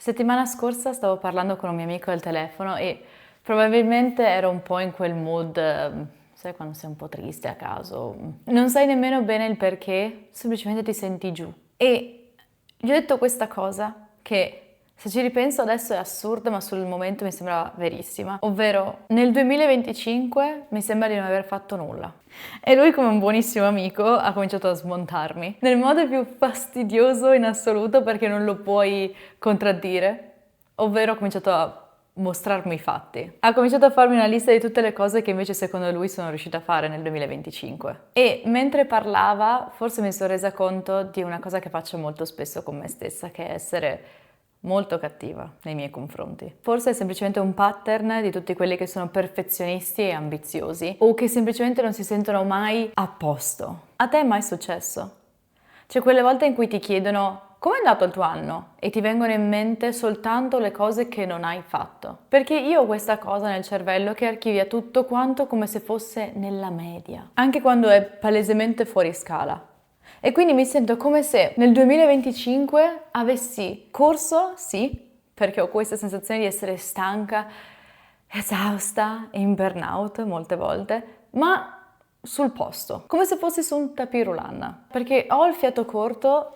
Settimana scorsa stavo parlando con un mio amico al telefono e probabilmente ero un po' in quel mood, sai quando sei un po' triste a caso, non sai nemmeno bene il perché, semplicemente ti senti giù. E gli ho detto questa cosa che se ci ripenso adesso è assurda, ma sul momento mi sembra verissima, ovvero nel 2025 mi sembra di non aver fatto nulla. E lui, come un buonissimo amico, ha cominciato a smontarmi nel modo più fastidioso in assoluto perché non lo puoi contraddire, ovvero ha cominciato a mostrarmi i fatti. Ha cominciato a farmi una lista di tutte le cose che invece secondo lui sono riuscita a fare nel 2025. E mentre parlava, forse mi sono resa conto di una cosa che faccio molto spesso con me stessa, che è essere molto cattiva nei miei confronti. Forse è semplicemente un pattern di tutti quelli che sono perfezionisti e ambiziosi o che semplicemente non si sentono mai a posto. A te è mai successo? C'è quelle volte in cui ti chiedono come è andato il tuo anno e ti vengono in mente soltanto le cose che non hai fatto. Perché io ho questa cosa nel cervello che archivia tutto quanto come se fosse nella media, anche quando è palesemente fuori scala. E quindi mi sento come se nel 2025 avessi corso, sì, perché ho questa sensazione di essere stanca, esausta e in burnout molte volte, ma sul posto, come se fossi su un tapis perché ho il fiato corto,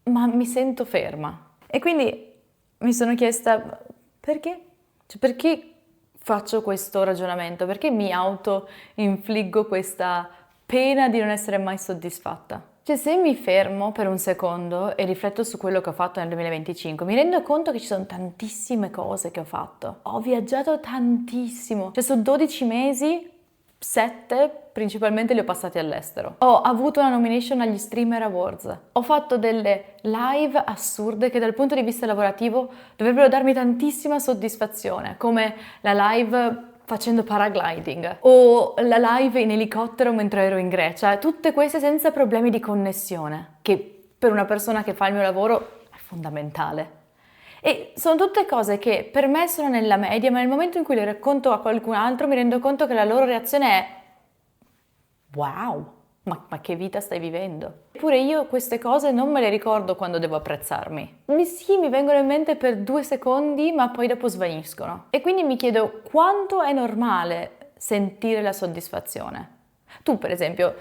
ma mi sento ferma. E quindi mi sono chiesta perché? Cioè, perché faccio questo ragionamento? Perché mi auto-infliggo questa pena di non essere mai soddisfatta? Cioè, se mi fermo per un secondo e rifletto su quello che ho fatto nel 2025, mi rendo conto che ci sono tantissime cose che ho fatto. Ho viaggiato tantissimo. Cioè, su 12 mesi, 7 principalmente li ho passati all'estero. Ho avuto una nomination agli Streamer Awards. Ho fatto delle live assurde che dal punto di vista lavorativo dovrebbero darmi tantissima soddisfazione, come la live facendo paragliding o la live in elicottero mentre ero in Grecia, tutte queste senza problemi di connessione, che per una persona che fa il mio lavoro è fondamentale. E sono tutte cose che per me sono nella media, ma nel momento in cui le racconto a qualcun altro mi rendo conto che la loro reazione è wow, ma che vita stai vivendo? Eppure io queste cose non me le ricordo quando devo apprezzarmi. Sì, mi vengono in mente per 2 secondi, ma poi dopo svaniscono. E quindi mi chiedo quanto è normale sentire la soddisfazione. Tu, per esempio,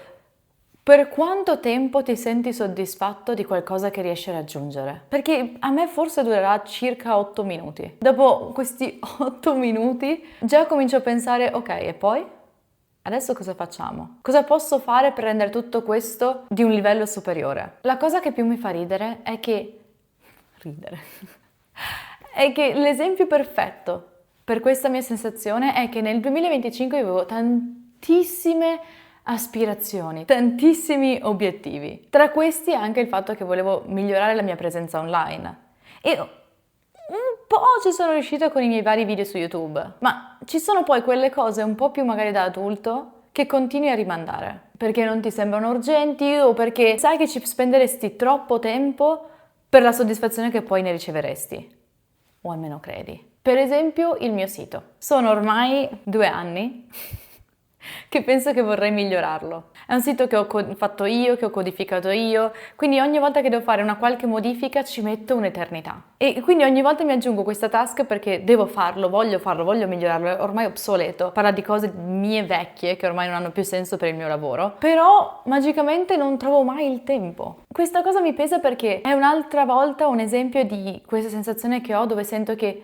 per quanto tempo ti senti soddisfatto di qualcosa che riesci a raggiungere? Perché a me forse durerà circa 8 minuti. Dopo questi 8 minuti già comincio a pensare, ok, e poi? Adesso cosa facciamo? Cosa posso fare per rendere tutto questo di un livello superiore? La cosa che più mi fa ridere è che... Ridere. È che l'esempio perfetto per questa mia sensazione è che nel 2025 avevo tantissime aspirazioni, tantissimi obiettivi. Tra questi anche il fatto che volevo migliorare la mia presenza online. E un po' ci sono riuscita con i miei vari video su YouTube, ma ci sono poi quelle cose un po' più magari da adulto che continui a rimandare, perché non ti sembrano urgenti o perché sai che ci spenderesti troppo tempo per la soddisfazione che poi ne riceveresti, o almeno credi. Per esempio il mio sito. Sono ormai 2 anni che penso che vorrei migliorarlo. È un sito che ho fatto io, che ho codificato io, quindi ogni volta che devo fare una qualche modifica ci metto un'eternità. E quindi ogni volta mi aggiungo questa task perché devo farlo, voglio migliorarlo, è ormai obsoleto. Parla di cose mie vecchie che ormai non hanno più senso per il mio lavoro, però magicamente non trovo mai il tempo. Questa cosa mi pesa perché è un'altra volta un esempio di questa sensazione che ho dove sento che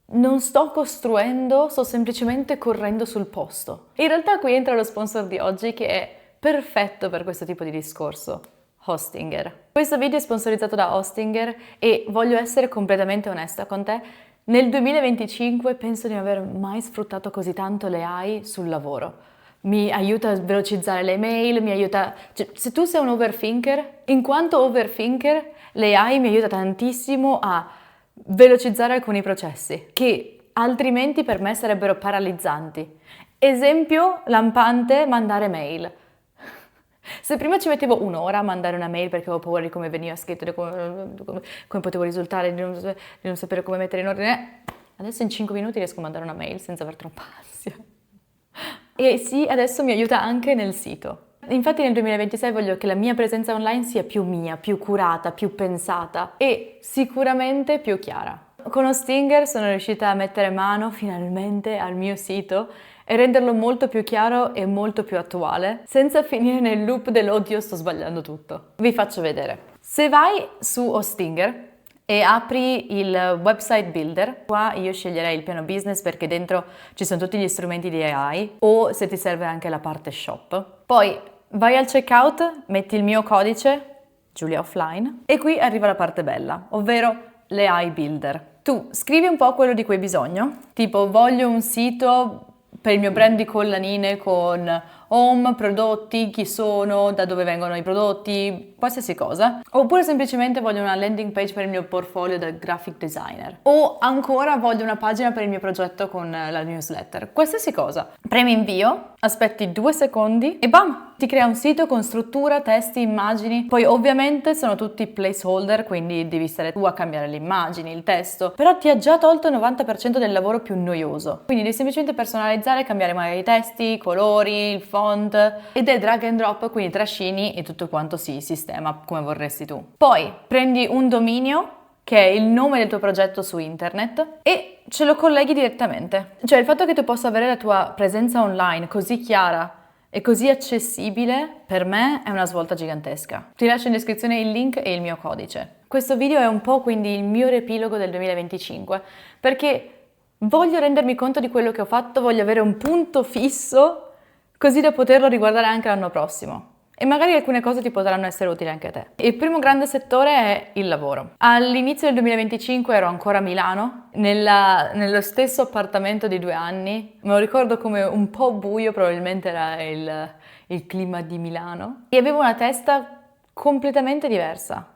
non sto costruendo, sto semplicemente correndo sul posto. In realtà qui entra lo sponsor di oggi che è perfetto per questo tipo di discorso, Hostinger. Questo video è sponsorizzato da Hostinger e voglio essere completamente onesta con te. Nel 2025 penso di non aver mai sfruttato così tanto le AI sul lavoro. Mi aiuta a velocizzare le mail, mi aiuta... Cioè, se tu sei un overthinker, in quanto overthinker, le AI mi aiuta tantissimo a velocizzare alcuni processi che altrimenti per me sarebbero paralizzanti. Esempio lampante, mandare mail. Se prima ci mettevo un'ora a mandare una mail perché avevo paura di come veniva scritto, di come potevo risultare, di non sapere come mettere in ordine, adesso in 5 minuti riesco a mandare una mail senza aver troppa ansia. E sì, adesso mi aiuta anche nel sito. Infatti nel 2026 voglio che la mia presenza online sia più mia, più curata, più pensata e sicuramente più chiara. con Hostinger sono riuscita a mettere mano finalmente al mio sito e renderlo molto più chiaro e molto più attuale, senza finire nel loop dell'oddio sto sbagliando tutto. Vi faccio vedere. Se vai su Hostinger e apri il website builder, qua io sceglierei il piano business perché dentro ci sono tutti gli strumenti di AI, o se ti serve anche la parte shop. Poi vai al checkout, metti il mio codice, Giulia Offline, e qui arriva la parte bella, ovvero le AI builder. Tu scrivi un po' quello di cui hai bisogno, tipo voglio un sito per il mio brand di collanine con home, prodotti, chi sono, da dove vengono i prodotti, qualsiasi cosa. Oppure semplicemente voglio una landing page per il mio portfolio da graphic designer. O ancora voglio una pagina per il mio progetto con la newsletter. Qualsiasi cosa. Premi invio, aspetti 2 secondi e bam! Ti crea un sito con struttura, testi, immagini. Poi ovviamente sono tutti placeholder, quindi devi stare tu a cambiare le immagini, il testo. Però ti ha già tolto il 90% del lavoro più noioso. Quindi devi semplicemente personalizzare, cambiare magari i testi, i colori, il font. Ed è drag and drop, quindi trascini e tutto quanto si sistema come vorresti tu. Poi prendi un dominio, che è il nome del tuo progetto su internet, e ce lo colleghi direttamente. Cioè il fatto che tu possa avere la tua presenza online così chiara e così accessibile, per me è una svolta gigantesca. Ti lascio in descrizione il link e il mio codice. Questo video è un po' quindi il mio riepilogo del 2025, perché voglio rendermi conto di quello che ho fatto, voglio avere un punto fisso, così da poterlo riguardare anche l'anno prossimo. E magari alcune cose ti potranno essere utili anche a te. Il primo grande settore è il lavoro. All'inizio del 2025 ero ancora a Milano, nello stesso appartamento di 2 anni. Me lo ricordo come un po' buio, probabilmente era il clima di Milano. E avevo una testa completamente diversa.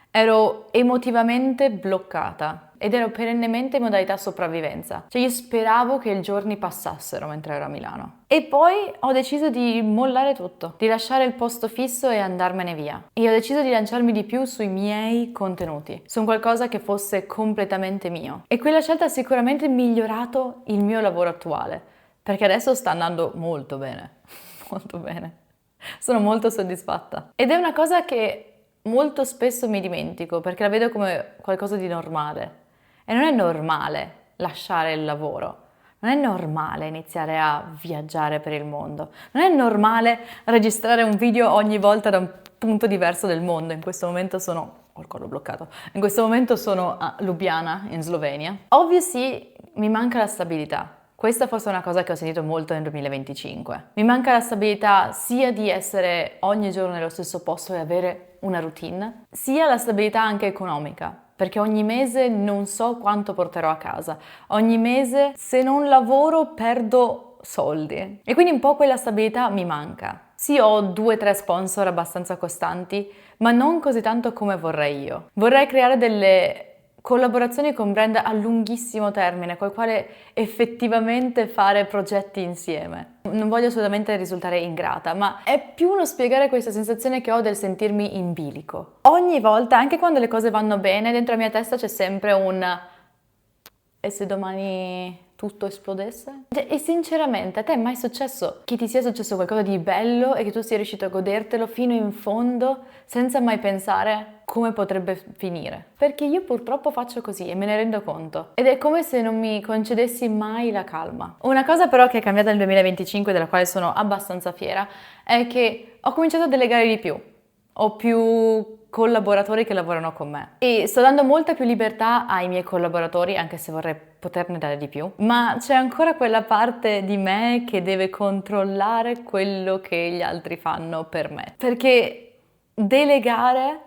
Ero emotivamente bloccata ed ero perennemente in modalità sopravvivenza. Cioè io speravo che i giorni passassero mentre ero a Milano. E poi ho deciso di mollare tutto, di lasciare il posto fisso e andarmene via. E ho deciso di lanciarmi di più sui miei contenuti, su un qualcosa che fosse completamente mio. E quella scelta ha sicuramente migliorato il mio lavoro attuale, perché adesso sta andando molto bene, molto bene. Sono molto soddisfatta. Ed è una cosa che molto spesso mi dimentico perché la vedo come qualcosa di normale. E non è normale lasciare il lavoro, non è normale iniziare a viaggiare per il mondo, non è normale registrare un video ogni volta da un punto diverso del mondo. In questo momento ho il collo bloccato, in questo momento sono a Ljubljana, in Slovenia. Ovvio sì, mi manca la stabilità. Questa forse è una cosa che ho sentito molto nel 2025. Mi manca la stabilità sia di essere ogni giorno nello stesso posto e avere una routine, sia la stabilità anche economica, perché ogni mese non so quanto porterò a casa. Ogni mese, se non lavoro, perdo soldi. E quindi un po' quella stabilità mi manca. Sì, ho 2-3 sponsor abbastanza costanti, ma non così tanto come vorrei io. Vorrei creare delle collaborazioni con brand a lunghissimo termine, col quale effettivamente fare progetti insieme. Non voglio assolutamente risultare ingrata, ma è più uno spiegare questa sensazione che ho del sentirmi in bilico. Ogni volta, anche quando le cose vanno bene, dentro la mia testa c'è sempre un "e se domani tutto esplodesse?" E sinceramente, a te è mai successo che ti sia successo qualcosa di bello e che tu sia riuscito a godertelo fino in fondo senza mai pensare come potrebbe finire? Perché io purtroppo faccio così e me ne rendo conto. Ed è come se non mi concedessi mai la calma. Una cosa però che è cambiata nel 2025, della quale sono abbastanza fiera, è che ho cominciato a delegare di più. Ho più collaboratori che lavorano con me e sto dando molta più libertà ai miei collaboratori, anche se vorrei poterne dare di più, ma c'è ancora quella parte di me che deve controllare quello che gli altri fanno per me, perché delegare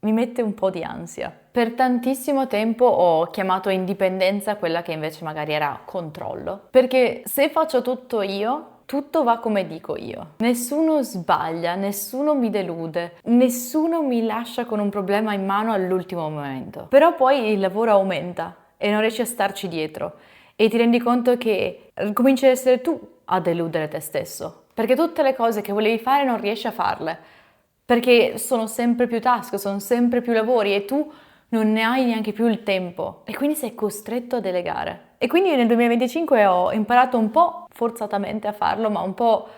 mi mette un po' di ansia. Per tantissimo tempo ho chiamato indipendenza quella che invece magari era controllo, perché se faccio tutto io, tutto va come dico io. Nessuno sbaglia, nessuno mi delude, nessuno mi lascia con un problema in mano all'ultimo momento. Però poi il lavoro aumenta e non riesci a starci dietro e ti rendi conto che cominci ad essere tu a deludere te stesso, perché tutte le cose che volevi fare non riesci a farle, perché sono sempre più task, sono sempre più lavori e tu non ne hai neanche più il tempo e quindi sei costretto a delegare. E quindi nel 2025 ho imparato un po' forzatamente a farlo, ma un po'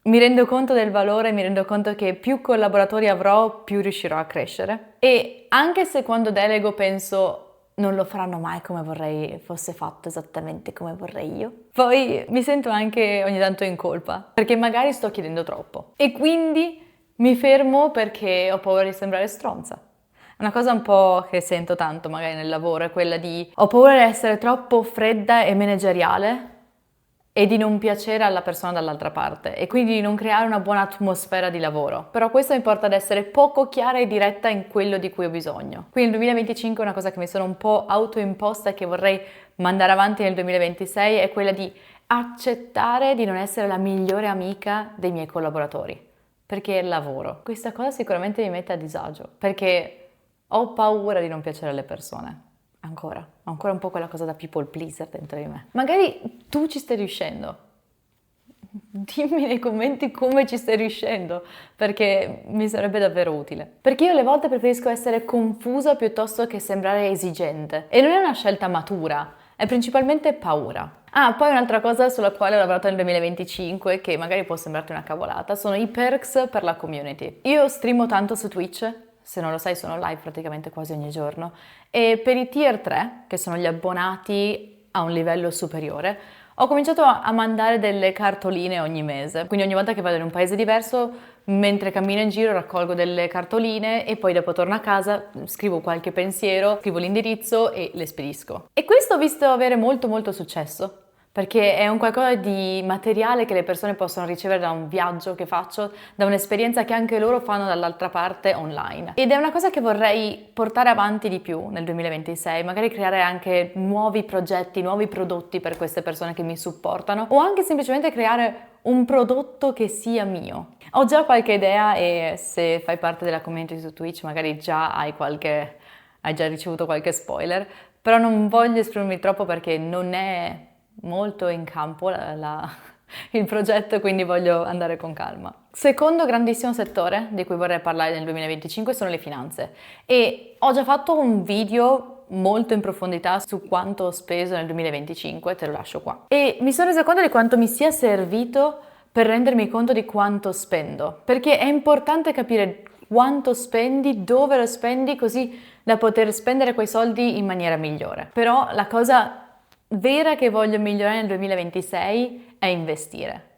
mi rendo conto del valore, mi rendo conto che più collaboratori avrò, più riuscirò a crescere. E anche se quando delego penso non lo faranno mai come vorrei fosse fatto esattamente come vorrei io. Poi mi sento anche ogni tanto in colpa, perché magari sto chiedendo troppo e quindi mi fermo perché ho paura di sembrare stronza. Una cosa un po' che sento tanto magari nel lavoro è quella di ho paura di essere troppo fredda e manageriale e di non piacere alla persona dall'altra parte e quindi di non creare una buona atmosfera di lavoro. Però questo mi porta ad essere poco chiara e diretta in quello di cui ho bisogno. Quindi il 2025 è una cosa che mi sono un po' autoimposta e che vorrei mandare avanti nel 2026 è quella di accettare di non essere la migliore amica dei miei collaboratori, perché è il lavoro. Questa cosa sicuramente mi mette a disagio, perché ho paura di non piacere alle persone. Ho ancora un po' quella cosa da people pleaser dentro di me. Magari tu ci stai riuscendo. Dimmi nei commenti come ci stai riuscendo, perché mi sarebbe davvero utile. Perché io alle volte preferisco essere confusa piuttosto che sembrare esigente. E non è una scelta matura, è principalmente paura. Ah, poi un'altra cosa sulla quale ho lavorato nel 2025, che magari può sembrarti una cavolata, sono i perks per la community. Io streamo tanto su Twitch, se non lo sai sono live praticamente quasi ogni giorno, e per i tier 3, che sono gli abbonati a un livello superiore, ho cominciato a mandare delle cartoline ogni mese. Quindi ogni volta che vado in un paese diverso, mentre cammino in giro raccolgo delle cartoline e poi dopo torno a casa, scrivo qualche pensiero, scrivo l'indirizzo e le spedisco. E questo ho visto avere molto successo. Perché è un qualcosa di materiale che le persone possono ricevere da un viaggio che faccio, da un'esperienza che anche loro fanno dall'altra parte online. Ed è una cosa che vorrei portare avanti di più nel 2026, magari creare anche nuovi progetti, nuovi prodotti per queste persone che mi supportano, o anche semplicemente creare un prodotto che sia mio. Ho già qualche idea e se fai parte della community su Twitch magari già hai già ricevuto qualche spoiler, però non voglio esprimermi troppo perché non è molto in campo il progetto, quindi voglio andare con calma. Secondo grandissimo settore di cui vorrei parlare nel 2025 sono le finanze e ho già fatto un video molto in profondità su quanto ho speso nel 2025, te lo lascio qua. E mi sono resa conto di quanto mi sia servito per rendermi conto di quanto spendo, perché è importante capire quanto spendi, dove lo spendi, così da poter spendere quei soldi in maniera migliore. Però la cosa vera che voglio migliorare nel 2026 è investire.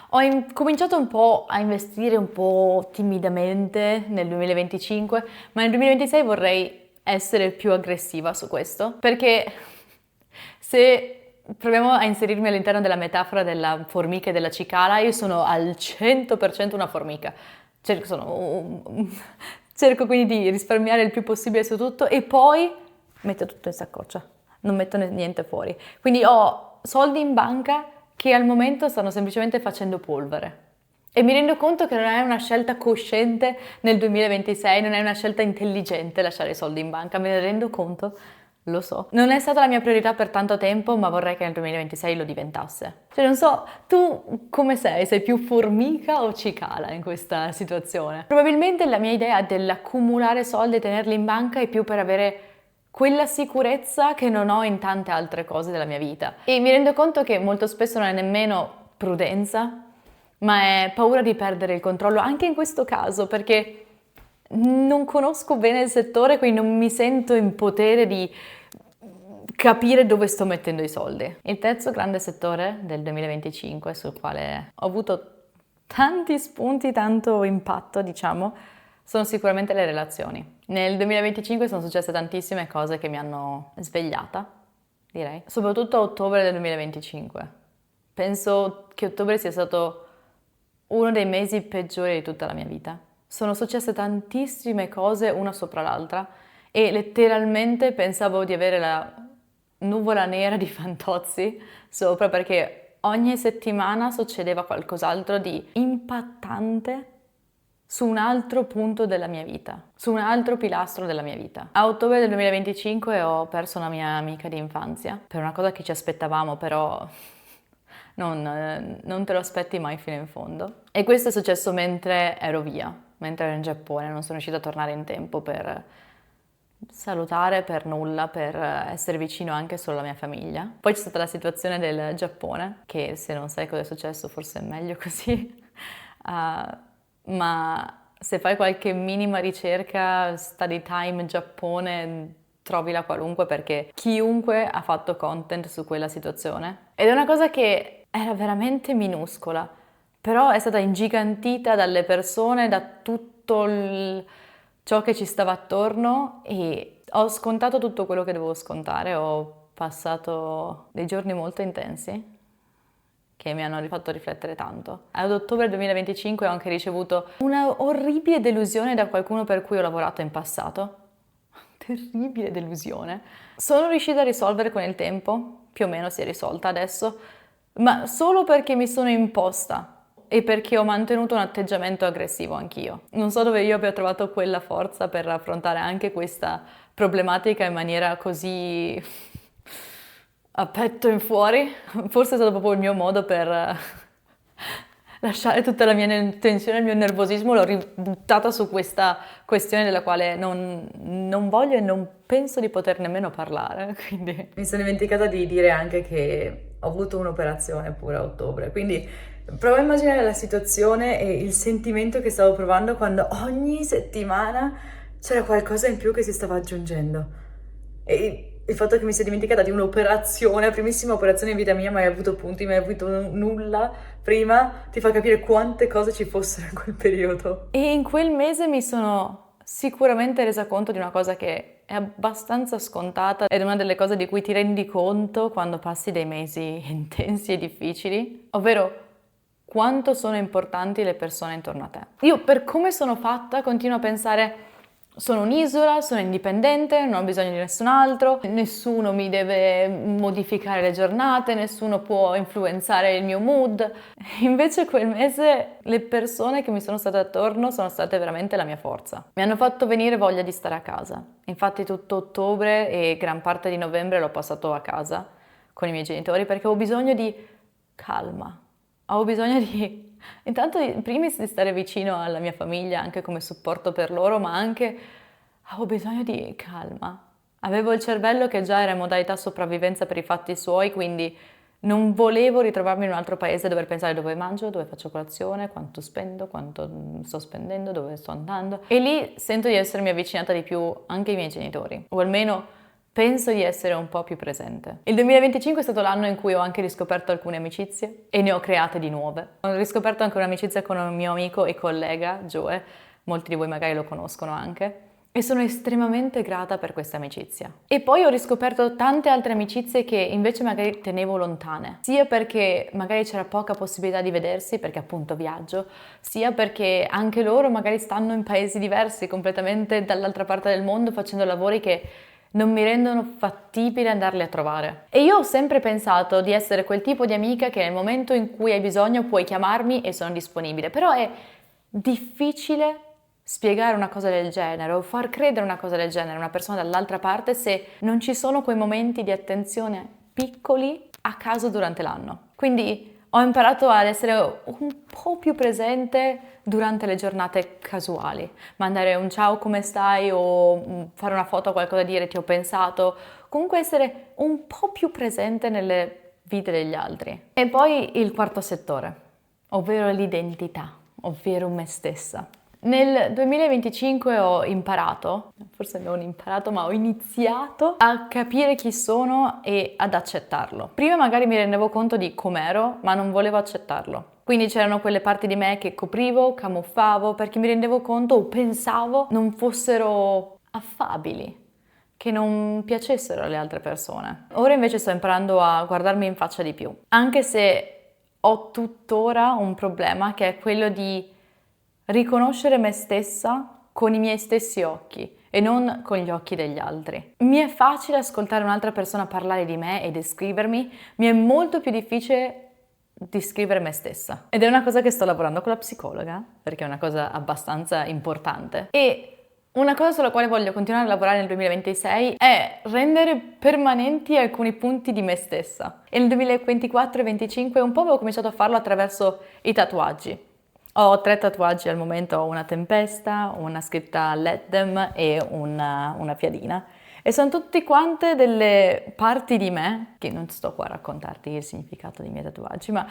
Ho cominciato un po' a investire un po' timidamente nel 2025, ma nel 2026 vorrei essere più aggressiva su questo, perché se proviamo a inserirmi all'interno della metafora della formica e della cicala, io sono al 100% una formica. Cerco quindi di risparmiare il più possibile su tutto e poi metto tutto in saccoccia. Non metto niente fuori. Quindi ho soldi in banca che al momento stanno semplicemente facendo polvere. E mi rendo conto che non è una scelta cosciente nel 2026, non è una scelta intelligente lasciare i soldi in banca, me ne rendo conto, lo so. Non è stata la mia priorità per tanto tempo, ma vorrei che nel 2026 lo diventasse. Cioè non so, tu come sei? Sei più formica o cicala in questa situazione? Probabilmente la mia idea dell'accumulare soldi e tenerli in banca è più per avere quella sicurezza che non ho in tante altre cose della mia vita. E mi rendo conto che molto spesso non è nemmeno prudenza, ma è paura di perdere il controllo, anche in questo caso, perché non conosco bene il settore, quindi non mi sento in potere di capire dove sto mettendo i soldi. Il terzo grande settore del 2025, sul quale ho avuto tanti spunti, tanto impatto, diciamo, sono sicuramente le relazioni. Nel 2025 sono successe tantissime cose che mi hanno svegliata, direi, soprattutto a ottobre del 2025. Penso che ottobre sia stato uno dei mesi peggiori di tutta la mia vita. Sono successe tantissime cose una sopra l'altra e letteralmente pensavo di avere la nuvola nera di Fantozzi sopra perché ogni settimana succedeva qualcos'altro di impattante su un altro punto della mia vita, su un altro pilastro della mia vita. A ottobre del 2025 ho perso una mia amica di infanzia, per una cosa che ci aspettavamo, però non te lo aspetti mai fino in fondo. E questo è successo mentre ero via, mentre ero in Giappone, non sono riuscita a tornare in tempo per salutare, per nulla, per essere vicino anche solo alla mia famiglia. Poi c'è stata la situazione del Giappone, che se non sai cosa è successo forse è meglio così. Ma se fai qualche minima ricerca, study time Giappone, trovila qualunque perché chiunque ha fatto content su quella situazione. Ed è una cosa che era veramente minuscola, però è stata ingigantita dalle persone, da ciò che ci stava attorno e ho scontato tutto quello che dovevo scontare, ho passato dei giorni molto intensi che mi hanno fatto riflettere tanto. Ad ottobre 2025 ho anche ricevuto una orribile delusione da qualcuno per cui ho lavorato in passato. Terribile delusione. Sono riuscita a risolvere con il tempo, più o meno si è risolta adesso, ma solo perché mi sono imposta e perché ho mantenuto un atteggiamento aggressivo anch'io. Non so dove io abbia trovato quella forza per affrontare anche questa problematica in maniera così a petto in fuori. Forse è stato proprio il mio modo per lasciare tutta la mia tensione, il mio nervosismo, l'ho ributtata su questa questione della quale non voglio e non penso di poter nemmeno parlare. Quindi mi sono dimenticata di dire anche che ho avuto un'operazione pure a ottobre, quindi provo a immaginare la situazione e il sentimento che stavo provando quando ogni settimana c'era qualcosa in più che si stava aggiungendo. E il fatto che mi sia dimenticata di un'operazione, la primissima operazione in vita mia, mai avuto punti, mai avuto nulla prima, ti fa capire quante cose ci fossero in quel periodo. E in quel mese mi sono sicuramente resa conto di una cosa che è abbastanza scontata ed è una delle cose di cui ti rendi conto quando passi dei mesi intensi e difficili, ovvero quanto sono importanti le persone intorno a te. Io, per come sono fatta, continuo a pensare: sono un'isola, sono indipendente, non ho bisogno di nessun altro, nessuno mi deve modificare le giornate, nessuno può influenzare il mio mood. Invece quel mese le persone che mi sono state attorno sono state veramente la mia forza. Mi hanno fatto venire voglia di stare a casa. Infatti tutto ottobre e gran parte di novembre l'ho passato a casa con i miei genitori perché avevo bisogno di calma. Avevo bisogno intanto in primis di stare vicino alla mia famiglia anche come supporto per loro, ma anche avevo bisogno di calma. Avevo il cervello che già era in modalità sopravvivenza per i fatti suoi, quindi non volevo ritrovarmi in un altro paese e dover pensare dove mangio, dove faccio colazione, quanto spendo, quanto sto spendendo, dove sto andando. E lì sento di essermi avvicinata di più anche ai miei genitori, o almeno penso di essere un po' più presente. Il 2025 è stato l'anno in cui ho anche riscoperto alcune amicizie e ne ho create di nuove. Ho riscoperto anche un'amicizia con un mio amico e collega, Joe, molti di voi magari lo conoscono anche, e sono estremamente grata per questa amicizia. E poi ho riscoperto tante altre amicizie che invece magari tenevo lontane, sia perché magari c'era poca possibilità di vedersi, perché appunto viaggio, sia perché anche loro magari stanno in paesi diversi, completamente dall'altra parte del mondo, facendo lavori che non mi rendono fattibile andarli a trovare. E io ho sempre pensato di essere quel tipo di amica che nel momento in cui hai bisogno puoi chiamarmi e sono disponibile, però è difficile spiegare una cosa del genere o far credere una cosa del genere a una persona dall'altra parte se non ci sono quei momenti di attenzione piccoli a caso durante l'anno. Quindi ho imparato ad essere un po' più presente durante le giornate casuali, mandare un ciao come stai o fare una foto a qualcosa e dire ti ho pensato, comunque essere un po' più presente nelle vite degli altri. E poi il quarto settore, ovvero l'identità, ovvero me stessa. Nel 2025 ho imparato, forse non imparato, ma ho iniziato a capire chi sono e ad accettarlo. Prima magari mi rendevo conto di com'ero, ma non volevo accettarlo. Quindi c'erano quelle parti di me che coprivo, camuffavo, perché mi rendevo conto o pensavo non fossero affabili, che non piacessero alle altre persone. Ora invece sto imparando a guardarmi in faccia di più, anche se ho tuttora un problema che è quello di riconoscere me stessa con i miei stessi occhi e non con gli occhi degli altri. Mi è facile ascoltare un'altra persona parlare di me e descrivermi, mi è molto più difficile descrivere me stessa. Ed è una cosa che sto lavorando con la psicologa, perché è una cosa abbastanza importante. E una cosa sulla quale voglio continuare a lavorare nel 2026 è rendere permanenti alcuni punti di me stessa. E nel 2024 e 2025 un po' avevo cominciato a farlo attraverso i tatuaggi. Ho 3 tatuaggi al momento, ho una tempesta, una scritta Let Them e una piadina. E sono tutte quante delle parti di me, che non sto qua a raccontarti il significato dei miei tatuaggi, ma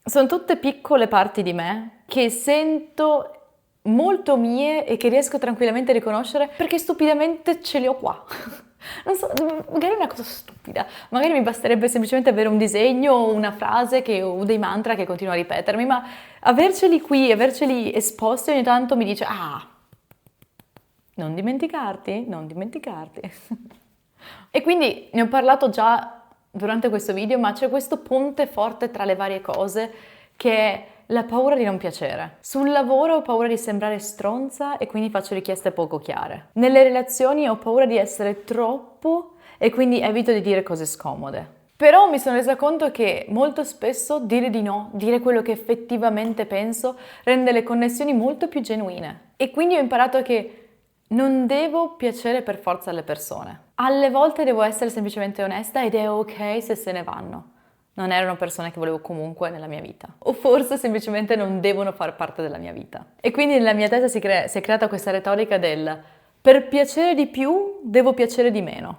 sono tutte piccole parti di me che sento molto mie e che riesco tranquillamente a riconoscere perché stupidamente ce le ho qua. Non so, magari è una cosa stupida, magari mi basterebbe semplicemente avere un disegno o una frase o dei mantra che continuo a ripetermi, ma averceli qui, averceli esposti ogni tanto mi dice, ah, non dimenticarti, non dimenticarti. E quindi ne ho parlato già durante questo video, ma c'è questo ponte forte tra le varie cose che è la paura di non piacere. Sul lavoro ho paura di sembrare stronza e quindi faccio richieste poco chiare. Nelle relazioni ho paura di essere troppo e quindi evito di dire cose scomode. Però mi sono resa conto che molto spesso dire di no, dire quello che effettivamente penso, rende le connessioni molto più genuine. E quindi ho imparato che non devo piacere per forza alle persone. Alle volte devo essere semplicemente onesta ed è ok se se ne vanno. Non erano persone che volevo comunque nella mia vita. O forse semplicemente non devono far parte della mia vita. E quindi nella mia testa si è creata questa retorica del per piacere di più devo piacere di meno.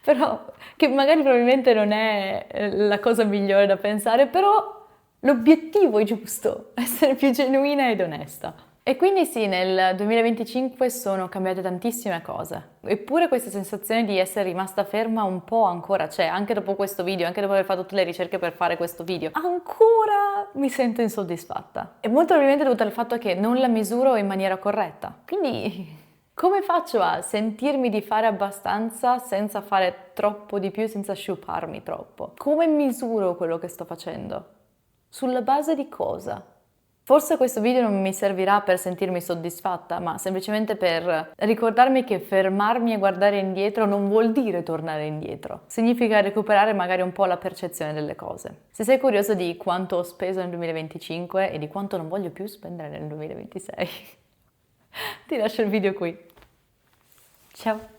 Però, che magari probabilmente non è la cosa migliore da pensare, però l'obiettivo è giusto, essere più genuina ed onesta. E quindi sì, nel 2025 sono cambiate tantissime cose, eppure questa sensazione di essere rimasta ferma un po' ancora c'è, anche dopo questo video, anche dopo aver fatto tutte le ricerche per fare questo video, ancora mi sento insoddisfatta. E molto probabilmente dovuto al fatto che non la misuro in maniera corretta. Quindi come faccio a sentirmi di fare abbastanza senza fare troppo di più, senza sciuparmi troppo? Come misuro quello che sto facendo? Sulla base di cosa? Forse questo video non mi servirà per sentirmi soddisfatta, ma semplicemente per ricordarmi che fermarmi e guardare indietro non vuol dire tornare indietro. Significa recuperare magari un po' la percezione delle cose. Se sei curioso di quanto ho speso nel 2025 e di quanto non voglio più spendere nel 2026, ti lascio il video qui. Ciao!